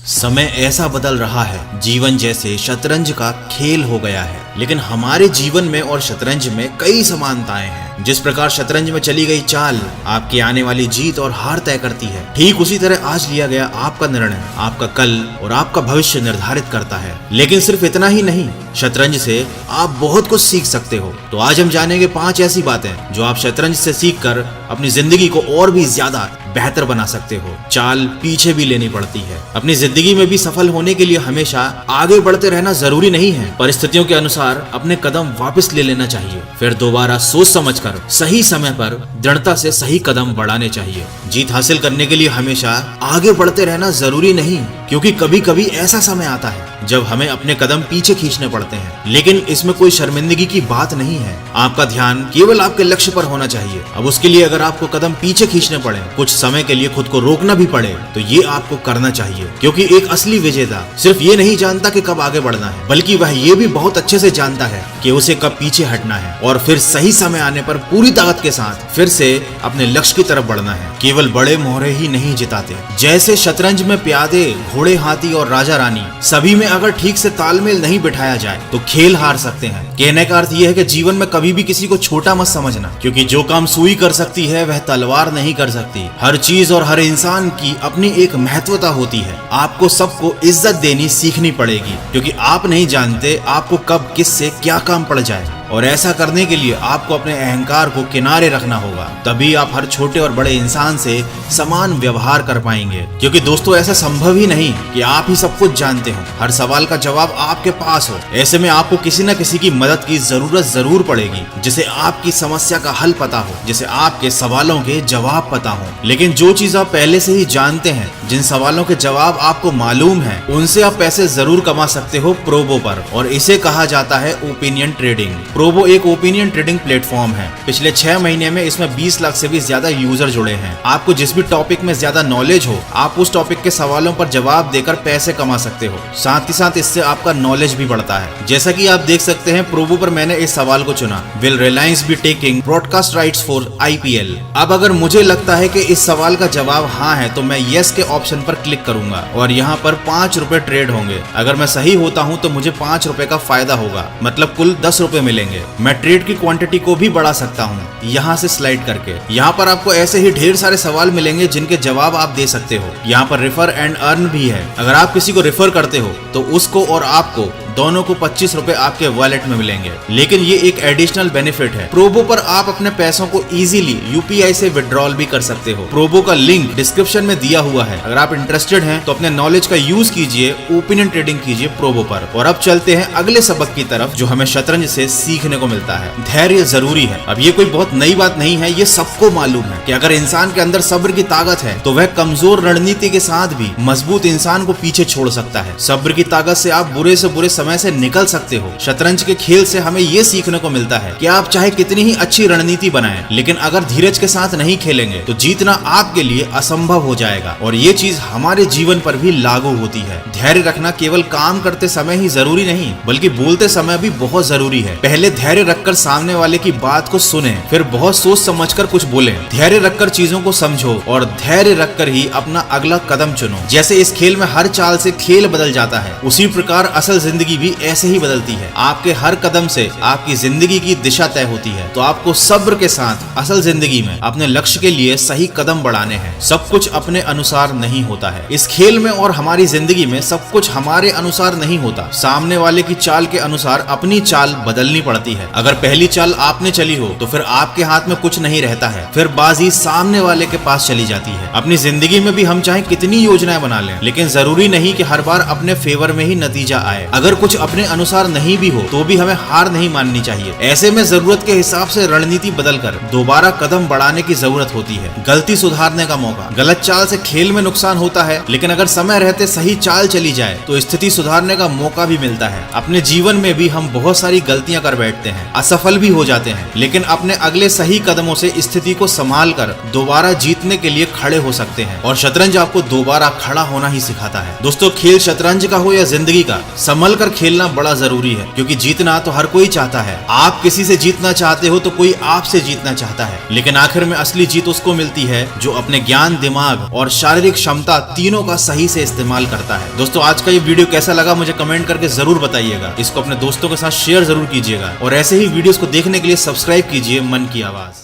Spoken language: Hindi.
समय ऐसा बदल रहा है, जीवन जैसे शतरंज का खेल हो गया है। लेकिन हमारे जीवन में और शतरंज में कई समानताएं हैं। जिस प्रकार शतरंज में चली गई चाल आपकी आने वाली जीत और हार तय करती है, ठीक उसी तरह आज लिया गया आपका निर्णय आपका कल और आपका भविष्य निर्धारित करता है। लेकिन सिर्फ इतना ही नहीं, शतरंज से आप बहुत कुछ सीख सकते हो। तो आज हम जानेंगे 5 ऐसी बातें जो आप शतरंज से सीखकर अपनी जिंदगी को और भी ज्यादा बेहतर बना सकते हो। चाल पीछे भी लेनी पड़ती है। अपनी जिंदगी में भी सफल होने के लिए हमेशा आगे बढ़ते रहना जरूरी नहीं है। परिस्थितियों के अनुसार अपने कदम वापस ले लेना चाहिए, फिर दोबारा सोच समझकर सही समय पर दृढ़ता से सही कदम बढ़ाने चाहिए। जीत हासिल करने के लिए हमेशा आगे बढ़ते रहना जरूरी नहीं, क्योंकि कभी कभी ऐसा समय आता है जब हमें अपने कदम पीछे खींचने पड़ते हैं। लेकिन इसमें कोई शर्मिंदगी की बात नहीं है। आपका ध्यान केवल आपके लक्ष्य पर होना चाहिए। अब उसके लिए अगर आपको कदम पीछे खींचने पड़े, कुछ समय के लिए खुद को रोकना भी पड़े, तो ये आपको करना चाहिए। क्योंकि एक असली विजेता सिर्फ ये नहीं जानता कि कब आगे बढ़ना है, बल्कि वह ये भी बहुत अच्छे से जानता है कि उसे कब पीछे हटना है और फिर सही समय आने पर पूरी ताकत के साथ फिर से अपने लक्ष्य की तरफ बढ़ना है। केवल बड़े मोहरे ही नहीं जिताते। जैसे शतरंज में प्यादे, घोड़े, हाथी और राजा रानी, सभी में अगर ठीक से तालमेल नहीं बिठाया जाए तो खेल हार सकते हैं। कहने का अर्थ यह है कि जीवन में कभी भी किसी को छोटा मत समझना, क्योंकि जो काम सुई कर सकती है वह तलवार नहीं कर सकती। हर चीज और हर इंसान की अपनी एक महत्वता होती है। आपको सबको इज्जत देनी सीखनी पड़ेगी, क्योंकि आप नहीं जानते आपको कब किससे क्या काम पड़ जाए। और ऐसा करने के लिए आपको अपने अहंकार को किनारे रखना होगा। तभी आप हर छोटे और बड़े इंसान से समान व्यवहार कर पाएंगे। क्योंकि दोस्तों, ऐसा संभव ही नहीं कि आप ही सब कुछ जानते हो, हर सवाल का जवाब आपके पास हो। ऐसे में आपको किसी न किसी की मदद की जरूरत जरूर पड़ेगी, जिसे आपकी समस्या का हल पता हो, जिसे आपके सवालों के जवाब पता हो। लेकिन जो चीज आप पहले से ही जानते हैं, जिन सवालों के जवाब आपको मालूम है, उनसे आप पैसे जरूर कमा सकते हो प्रोबो पर। और इसे कहा जाता है ओपिनियन ट्रेडिंग। प्रोबो एक ओपिनियन ट्रेडिंग प्लेटफॉर्म है। पिछले 6 महीने में इसमें 20 लाख से भी ज्यादा यूजर जुड़े हैं। आपको जिस भी टॉपिक में ज्यादा नॉलेज हो, आप उस टॉपिक के सवालों पर जवाब देकर पैसे कमा सकते हो। साथ ही साथ इससे आपका नॉलेज भी बढ़ता है। जैसा कि आप देख सकते हैं, प्रोबो पर मैंने इस सवाल को चुना, will Reliance be taking broadcast rights for IPL। अब अगर मुझे लगता है कि इस सवाल का जवाब हाँ है, तो मैं यस के ऑप्शन पर क्लिक करूंगा और यहाँ पर 5 रुपए ट्रेड होंगे। अगर मैं सही होता हूँ तो मुझे 5 रुपए का फायदा होगा, मतलब कुल 10 रुपए मिलेंगे। मैं ट्रेड की क्वांटिटी को भी बढ़ा सकता हूँ यहाँ से स्लाइड करके। यहाँ पर आपको ऐसे ही ढेर सारे सवाल मिलेंगे जिनके जवाब आप दे सकते हो। यहाँ पर रेफर एंड अर्न भी है। अगर आप किसी को रेफर करते हो तो उसको और आपको दोनों को 25 रुपए आपके वॉलेट में मिलेंगे। लेकिन ये एक एडिशनल बेनिफिट है। प्रोबो पर आप अपने पैसों को इजीली UPI से विड्रॉल भी कर सकते हो। प्रोबो का लिंक डिस्क्रिप्शन में दिया हुआ है। अगर आप इंटरेस्टेड हैं तो अपने नॉलेज का यूज कीजिए, ओपिनियन ट्रेडिंग कीजिए प्रोबो पर। और अब चलते हैं अगले सबक की तरफ, जो हमें शतरंज से सीखने को मिलता है। धैर्य जरूरी है। अब ये कोई बहुत नई बात नहीं है, ये सबको मालूम है कि अगर इंसान के अंदर सब्र की ताकत है तो वह कमजोर रणनीति के साथ भी मजबूत इंसान को पीछे छोड़ सकता है। सब्र की ताकत से आप बुरे से बुरे समय से निकल सकते हो। शतरंज के खेल से हमें ये सीखने को मिलता है कि आप चाहे कितनी ही अच्छी रणनीति बनाएं, लेकिन अगर धीरज के साथ नहीं खेलेंगे तो जीतना आपके लिए असंभव हो जाएगा। और ये चीज हमारे जीवन पर भी लागू होती है। धैर्य रखना केवल काम करते समय ही जरूरी नहीं, बल्कि बोलते समय भी बहुत जरूरी है। पहले धैर्य रखकर सामने वाले की बात को सुने, फिर बहुत सोच समझकर कुछ बोले। धैर्य रखकर चीजों को समझो और धैर्य रखकर ही अपना अगला कदम चुनो। जैसे इस खेल में हर चाल से खेल बदल जाता है, उसी प्रकार असल जिंदगी भी ऐसे ही बदलती है। आपके हर कदम से आपकी जिंदगी की दिशा तय होती है। तो आपको सब्र के साथ असल जिंदगी में अपने लक्ष्य के लिए सही कदम बढ़ाने हैं। सब कुछ अपने अनुसार नहीं होता है। इस खेल में और हमारी जिंदगी में सब कुछ हमारे अनुसार नहीं होता। सामने वाले की चाल के अनुसार अपनी चाल बदलनी पड़ती है। अगर पहली चाल आपने चली हो तो फिर आपके हाथ में कुछ नहीं रहता है, फिर बाजी सामने वाले के पास चली जाती है। अपनी जिंदगी में भी हम चाहे कितनी योजनाएं बना लें, लेकिन जरूरी नहीं कि हर बार अपने फेवर में ही नतीजा आए। अगर कुछ अपने अनुसार नहीं भी हो तो भी हमें हार नहीं माननी चाहिए। ऐसे में जरूरत के हिसाब से रणनीति बदलकर दोबारा कदम बढ़ाने की जरूरत होती है। गलती सुधारने का मौका। गलत चाल से खेल में नुकसान होता है, लेकिन अगर समय रहते सही चाल चली जाए तो स्थिति सुधारने का मौका भी मिलता है। अपने जीवन में भी हम बहुत सारी गलतियां कर बैठते हैं, असफल भी हो जाते हैं, लेकिन अपने अगले सही कदमों से स्थिति को संभाल कर दोबारा जीतने के लिए खड़े हो सकते हैं। और शतरंज आपको दोबारा खड़ा होना ही सिखाता है। दोस्तों, खेल शतरंज का हो या जिंदगी का, संभल कर कर खेलना बड़ा जरूरी है, क्योंकि जीतना तो हर कोई चाहता है। आप किसी से जीतना चाहते हो तो कोई आपसे जीतना चाहता है, लेकिन आखिर में असली जीत उसको मिलती है जो अपने ज्ञान, दिमाग और शारीरिक क्षमता तीनों का सही से इस्तेमाल करता है। दोस्तों, आज का ये वीडियो कैसा लगा मुझे कमेंट करके जरूर बताइएगा। इसको अपने दोस्तों के साथ शेयर जरूर कीजिएगा और ऐसे ही वीडियोस को देखने के लिए सब्सक्राइब कीजिए मन की आवाज।